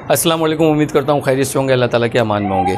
अस्सलाम वालेकुम। उम्मीद करता हूँ खैरियत से होंगे, अल्लाह ताला के अमान में होंगे।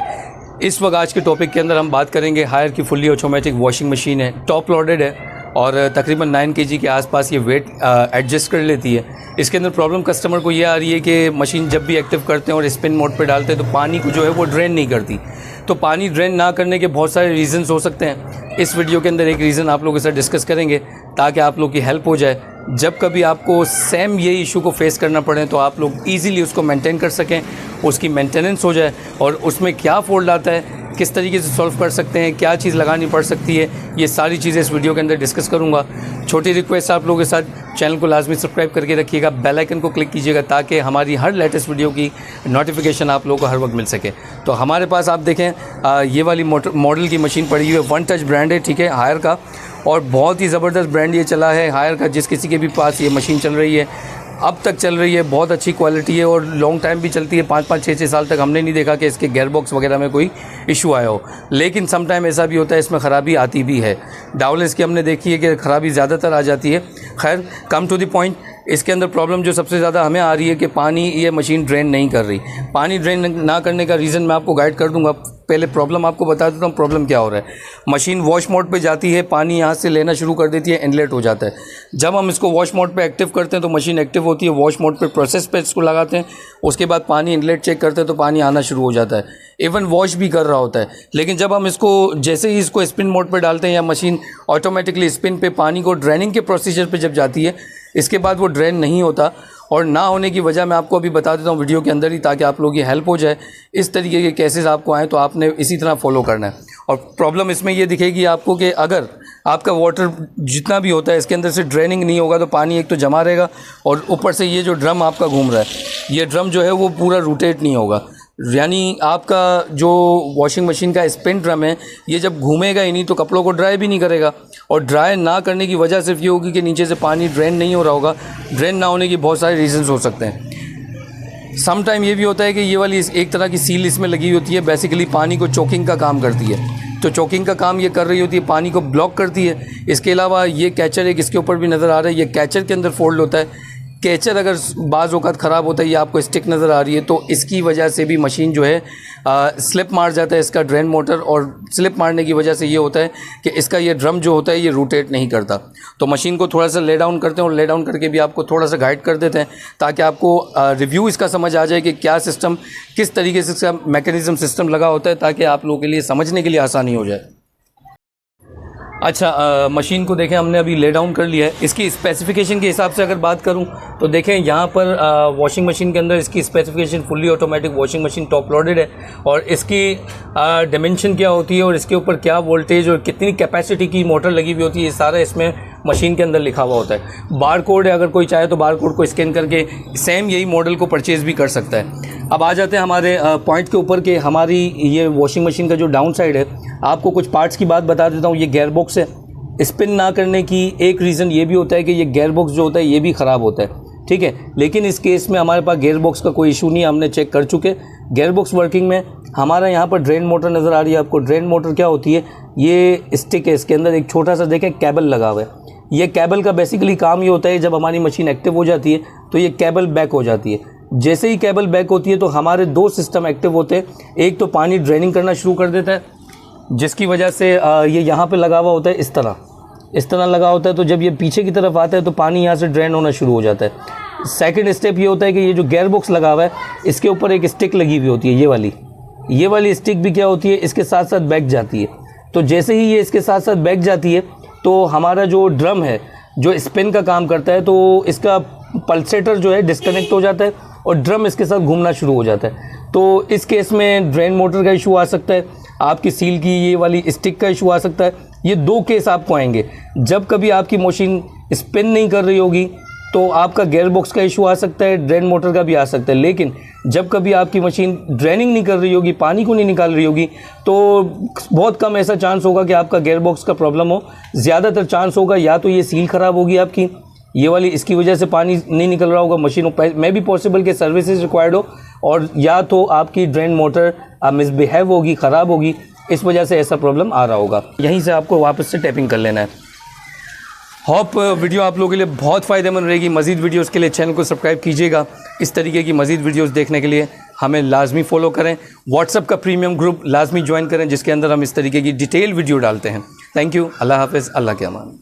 इस वक्त आज के टॉपिक के अंदर हम बात करेंगे हायर की फुल्ली ऑटोमेटिक वॉशिंग मशीन है, टॉप लोडेड है और तकरीबन 9 kg के आसपास ये वेट एडजस्ट कर लेती है। इसके अंदर प्रॉब्लम कस्टमर को ये आ रही है कि मशीन जब भी एक्टिव करते हैं और स्पिन मोड पे डालते हैं तो पानी को जो है वो ड्रेन नहीं करती। तो पानी ड्रेन ना करने के बहुत सारे रीज़न्स हो सकते हैं। इस वीडियो के अंदर एक रीज़न आप लोगों के साथ डिस्कस करेंगे ताकि आप लोग की हेल्प हो जाए। जब कभी आपको सेम ये इशू को फेस करना पड़े तो आप लोग ईज़िली उसको मेंटेन कर सकें, उसकी मेंटेनेंस हो जाए और उसमें क्या फॉल्ट आता है, किस तरीके से सॉल्व कर सकते हैं, क्या चीज़ लगानी पड़ सकती है, ये सारी चीज़ें इस वीडियो के अंदर डिस्कस करूँगा। छोटी रिक्वेस्ट आप लोगों के साथ, चैनल को लाजमी सब्सक्राइब करके रखिएगा, बेल आइकन को क्लिक कीजिएगा ताकि हमारी हर लेटेस्ट वीडियो की नोटिफिकेशन आप लोगों को हर वक्त मिल सके। तो हमारे पास आप देखें ये वाली मॉडल की मशीन पड़ी हुई है, वन टच ब्रांड है, ठीक है, हायर का, और बहुत ही ज़बरदस्त ब्रांड ये चला है हायर का। जिस किसी के भी पास ये मशीन चल रही है, अब तक चल रही है, बहुत अच्छी क्वालिटी है और लॉन्ग टाइम भी चलती है। 5-5, 6-6 साल तक हमने नहीं देखा कि इसके गेयर बॉक्स वगैरह में कोई इशू आया हो। लेकिन सम टाइम ऐसा भी होता है इसमें ख़राबी आती भी है। डाउल इसकी हमने देखी है कि ख़राबी ज़्यादातर आ जाती है। खैर, कम टू द पॉइंट, इसके अंदर प्रॉब्लम जो सबसे ज़्यादा हमें आ रही है कि पानी ये मशीन ड्रेन नहीं कर रही। पानी ड्रेन ना करने का रीज़न मैं आपको गाइड कर दूंगा। पहले प्रॉब्लम आपको बता देता हूँ प्रॉब्लम क्या हो रहा है। मशीन वॉश मोड पे जाती है, पानी यहाँ से लेना शुरू कर देती है, इनलेट हो जाता है। जब हम इसको वॉश मोड पे एक्टिव करते हैं तो मशीन एक्टिव होती है, वॉश मोड पे प्रोसेस पे इसको लगाते हैं, उसके बाद पानी इनलेट चेक करते हैं तो पानी आना शुरू हो जाता है, इवन वॉश भी कर रहा होता है। लेकिन जब हम इसको जैसे ही इसको स्पिन मोड पे डालते हैं या मशीन ऑटोमेटिकली स्पिन पे पानी को ड्रेनिंग के प्रोसीजर पे जब जाती है, इसके बाद वो ड्रेन नहीं होता। और ना होने की वजह मैं आपको अभी बता देता हूँ वीडियो के अंदर ही, ताकि आप लोगों की हेल्प हो जाए। इस तरीके के केसेस आपको आए तो आपने इसी तरह फॉलो करना है। और प्रॉब्लम इसमें ये दिखेगी आपको कि अगर आपका वाटर जितना भी होता है इसके अंदर से ड्रेनिंग नहीं होगा तो पानी एक तो जमा रहेगा और ऊपर से ये जो ड्रम आपका घूम रहा है, ये ड्रम जो है वो पूरा रोटेट नहीं होगा। यानी आपका जो वॉशिंग मशीन का स्पिन ड्रम है, ये जब घूमेगा ही नहीं तो कपड़ों को ड्राई भी नहीं करेगा। और ड्राई ना करने की वजह सिर्फ ये होगी कि नीचे से पानी ड्रेन नहीं हो रहा होगा। ड्रेन ना होने की बहुत सारे रीजंस हो सकते हैं। सम टाइम ये भी होता है कि ये वाली एक तरह की सील इसमें लगी होती है, बेसिकली पानी को चोकिंग का काम करती है। तो चोकिंग का काम ये कर रही होती है, पानी को ब्लॉक करती है। इसके अलावा ये कैचर एक इसके ऊपर भी नज़र आ रहा है, ये कैचर के अंदर फोल्ड होता है। कैचर अगर बाज़ औक़ात ख़राब होता है, ये आपको स्टिक नज़र आ रही है, तो इसकी वजह से भी मशीन जो है स्लिप मार जाता है इसका ड्रेन मोटर। और स्लिप मारने की वजह से ये होता है कि इसका ये ड्रम जो होता है ये रोटेट नहीं करता। तो मशीन को थोड़ा सा ले डाउन करते हैं और ले डाउन करके भी आपको थोड़ा सा गाइड कर देते हैं ताकि आपको रिव्यू इसका समझ आ जाए कि क्या सिस्टम, किस तरीके से इसका मैकेनिज़्म सिस्टम लगा होता है, ताकि आप लोगों के लिए समझने के लिए आसानी हो जाए। अच्छा, मशीन को देखें हमने अभी ले डाउन कर लिया है। इसकी स्पेसिफिकेशन के हिसाब से अगर बात करूं तो देखें यहाँ पर वॉशिंग मशीन के अंदर इसकी specification fully automatic washing machine top loaded है और इसकी डायमेंशन क्या होती है और इसके ऊपर क्या वोल्टेज और कितनी कैपेसिटी की मोटर लगी हुई होती है, ये सारा इसमें मशीन के अंदर लिखा हुआ होता है। बार कोड है, अगर कोई चाहे तो बार कोड को स्कैन करके सेम यही मॉडल को परचेज़ भी कर सकता है। अब आ जाते हैं हमारे पॉइंट के ऊपर कि हमारी ये वॉशिंग मशीन का जो डाउन साइड है, आपको कुछ पार्ट्स की बात बता देता हूँ। ये गेयर बॉक्स है, स्पिन ना करने की एक रीज़न ये भी होता है कि ये गेयर बॉक्स जो होता है ये भी ख़राब होता है, ठीक है। लेकिन इस केस में हमारे पास गेयर बॉक्स का कोई इशू नहीं है, हमने चेक कर चुके। गेयर बॉक्स वर्किंग में हमारा यहाँ पर ड्रेन मोटर नज़र आ रही है आपको। ड्रेन मोटर क्या होती है, ये स्टिक है, इसके अंदर एक छोटा सा देखें केबल लगा हुआ है। ये केबल का बेसिकली काम ये होता है, जब हमारी मशीन एक्टिव हो जाती है तो ये केबल बैक हो जाती है। जैसे ही केबल बैक होती है तो हमारे 2 सिस्टम एक्टिव होते हैं। एक तो पानी ड्रेनिंग करना शुरू कर देता है, जिसकी वजह से ये यहाँ पे लगा हुआ होता है, इस तरह लगा होता है। तो जब ये पीछे की तरफ आता है तो पानी यहाँ से ड्रेन होना शुरू हो जाता है। सेकंड स्टेप ये होता है कि ये जो गेयर बॉक्स लगा हुआ है, इसके ऊपर एक स्टिक लगी हुई होती है, ये वाली स्टिक भी क्या होती है, इसके साथ साथ बैक जाती है। तो जैसे ही ये इसके साथ साथ बैक जाती है तो हमारा जो ड्रम है जो स्पिन का काम करता है, तो इसका पल्सेटर जो है डिस्कनेक्ट हो जाता है और ड्रम इसके साथ घूमना शुरू हो जाता है। तो इस केस में ड्रेन मोटर का इशू आ सकता है, आपकी सील की ये वाली स्टिक का इशू आ सकता है। ये 2 केस आपको आएंगे। जब कभी आपकी मशीन स्पिन नहीं कर रही होगी तो आपका गेयर बॉक्स का इशू आ सकता है, ड्रेन मोटर का भी आ सकता है। लेकिन जब कभी आपकी मशीन ड्रेनिंग नहीं कर रही होगी, पानी को नहीं निकाल रही होगी, तो बहुत कम ऐसा चांस होगा कि आपका गेयर बॉक्स का प्रॉब्लम हो। ज़्यादातर चांस होगा या तो ये सील ख़राब होगी आपकी, ये वाली, इसकी वजह से पानी नहीं निकल रहा होगा, मशीन में भी पॉसिबल कि सर्विसेज रिक्वायर्ड हो, और या तो आपकी ड्रेन मोटर मिसबिहेव होगी, ख़राब होगी, इस वजह से ऐसा प्रॉब्लम आ रहा होगा। यहीं से आपको वापस से टैपिंग कर लेना है। होप वीडियो आप लोगों के लिए बहुत फ़ायदेमंद रहेगी। मज़ीद वीडियोस के लिए चैनल को सब्सक्राइब कीजिएगा। इस तरीके की मज़ीद वीडियोस देखने के लिए हमें लाजमी फॉलो करें। व्हाट्सएप का प्रीमियम ग्रुप लाजमी ज्वाइन करें, जिसके अंदर हम इस तरीके की डिटेल वीडियो डालते हैं। Thank you. अल्लाह हाफ़िज़। अल्लाह के अमान।